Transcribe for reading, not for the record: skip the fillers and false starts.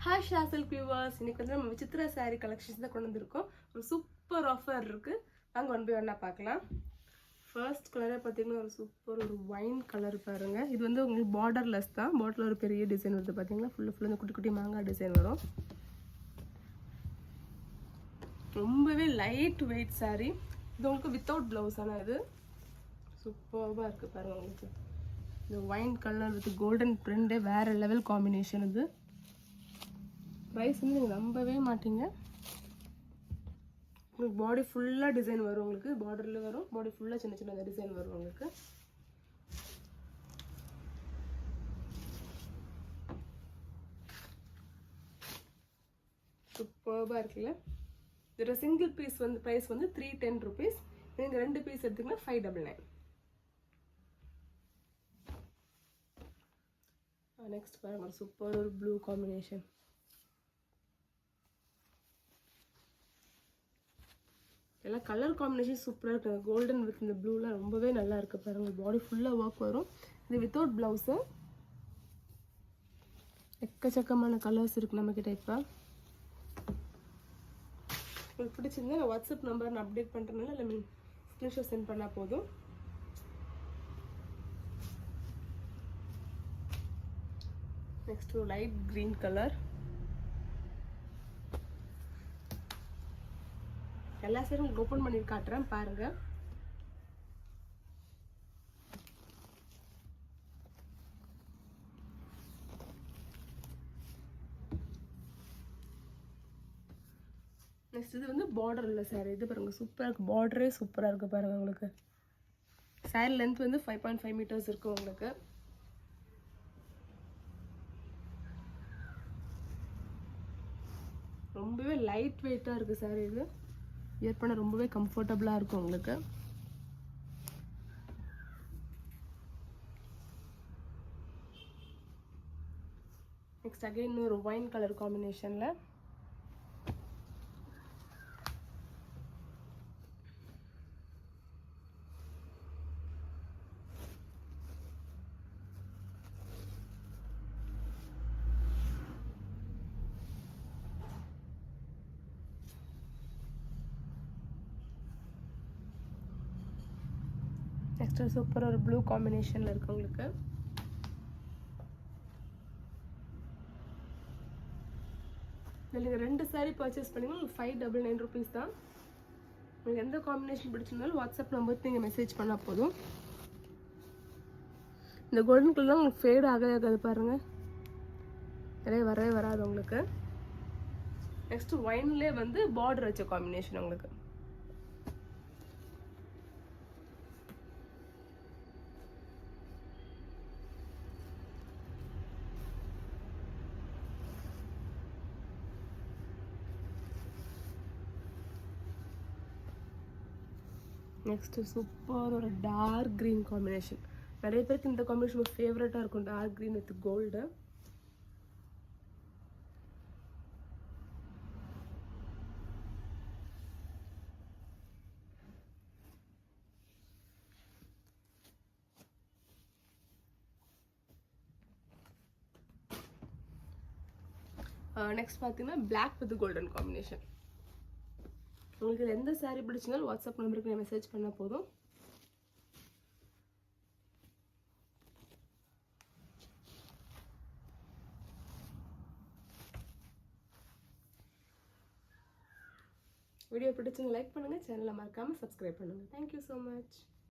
Hi Shazil viewers, இன்னைக்கு வந்து நம்ம விசித்ரா saree collections தான் கொண்டு வந்திருக்கோம். ஒரு சூப்பர் ஆஃபர் இருக்கு. வாங்க ஒன் பை ஒன்னா பார்க்கலாம். ஃபர்ஸ்ட் கலரே பாத்தீங்கன்னா ஒரு சூப்பர் ஒரு வைன் கலர் பாருங்க. இது வந்து உங்களுக்கு borderless தான். borderல ஒரு பெரிய டிசைன் வருது பாத்தீங்களா? ஃபுல்லா இந்த குட்டி குட்டி மாங்காய் டிசைன் வரும். ரொம்பவே லைட் வெயிட் saree. இது உங்களுக்கு வித்தவுட் ப்ளவுஸ் ஆனா இது சூப்பர்வா இருக்கு பாருங்க உங்களுக்கு. இந்த wine colour with golden print வேற லெவல் காம்பினேஷன் இது. Price வந்து நீங்க நம்பவே மாட்டீங்க. உங்களுக்கு பாடி ஃபுல்லா டிசைன் வரும் உங்களுக்கு. borderல வரும். பாடி ஃபுல்லா சின்ன சின்ன டிசைன் வரும் உங்களுக்கு. சூப்பர்பா இருக்குல்ல? இதோட சிங்கிள் பீஸ் வந்து பிரைஸ் வந்து 310 rupees. நீங்க ரெண்டு பீஸ் எடுத்தீங்கன்னா 599. நெக்ஸ்ட் பாருங்க சூப்பர் ஒரு ப்ளூ காம்பினேஷன். எல்லா கலர் காம்பினேஷன் சூப்பரா இருக்கு. கோல்டன் வித் இந்த ப்ளூல ரொம்பவே நல்லா இருக்கு பாருங்க. பாடி ஃபுல்லா வர்க் வரும். இது வித்தவுட் ப்ளவுஸ். எக்கச்சக்கமான கலர்ஸ் இருக்கு நம்ம கிட்ட இப்ப. உங்களுக்கு பிடிச்சிருந்தா நான் வாட்ஸ்அப் நம்பர் நான் அப்டேட் பண்றேனால இல்ல ஸ்கிரீன்ஷாட் சென்ட் பண்ணா போதும். நெக்ஸ்ட் ஒரு லைட் கிரீன் கலர். எல்லா சைடும் ஓபன் பண்ணி காட்டுறேன் பாருங்க. நெக்ஸ்ட் இது வந்து border இல்ல saree. இது பாருங்க சூப்பரா இருக்கு. borderே சூப்பரா இருக்கு பாருங்க உங்களுக்கு. saree length வந்து 5.5 meters இருக்கு உங்களுக்கு. ரொம்பவே லைட் வெயிட்டா இருக்கு saree இது. வியர் பண்ண ரொம்பவே கம்ஃபர்ட்டபிளா இருக்கும் உங்களுக்கு. நெக்ஸ்ட் அகைன் ஒரு வைன் கலர் காம்பினேஷன்ல நெக்ஸ்ட் சூப்பர் ஒரு ப்ளூ காம்பினேஷன்ல இருக்கு உங்களுக்கு. நீங்க ரெண்டு saree பர்ச்சேஸ் பண்ணீங்கன்னா உங்களுக்கு 599 rupees தான். உங்களுக்கு எந்த காம்பினேஷன் பிடிச்சிருந்தாலும் வாட்ஸ்அப் நம்பருக்கு நீங்க மெசேஜ் பண்ணா போதும். இந்த கோல்டன் கலர் உங்களுக்கு ஃபேட் ஆகாது பாருங்க. வரவே வராது உங்களுக்கு. நெக்ஸ்ட் வைன்லயே வந்து பார்டர் வச்ச காம்பினேஷன் உங்களுக்கு. நெக்ஸ்ட் சூப்பர் ஒரு டார்க் கிரீன் காம்பினேஷன். நிறைய பேருக்கு இந்த காம்பினேஷன் ஃபேவரட்டா இருக்கும். Dark green with gold. Next பார்த்தீங்கன்னா பிளாக் வித் கோல்டன் காம்பினேஷன். உங்களுக்கு எந்த saree பிடிச்சிருந்தாலும் வாட்ஸ்அப் நம்பருக்கு மெசேஜ் பண்ணா போதும். வீடியோ பிடிச்சிருந்தா லைக் பண்ணுங்க, சேனலை மறக்காம சப்ஸ்கிரைப் பண்ணுங்க. Thank you so much.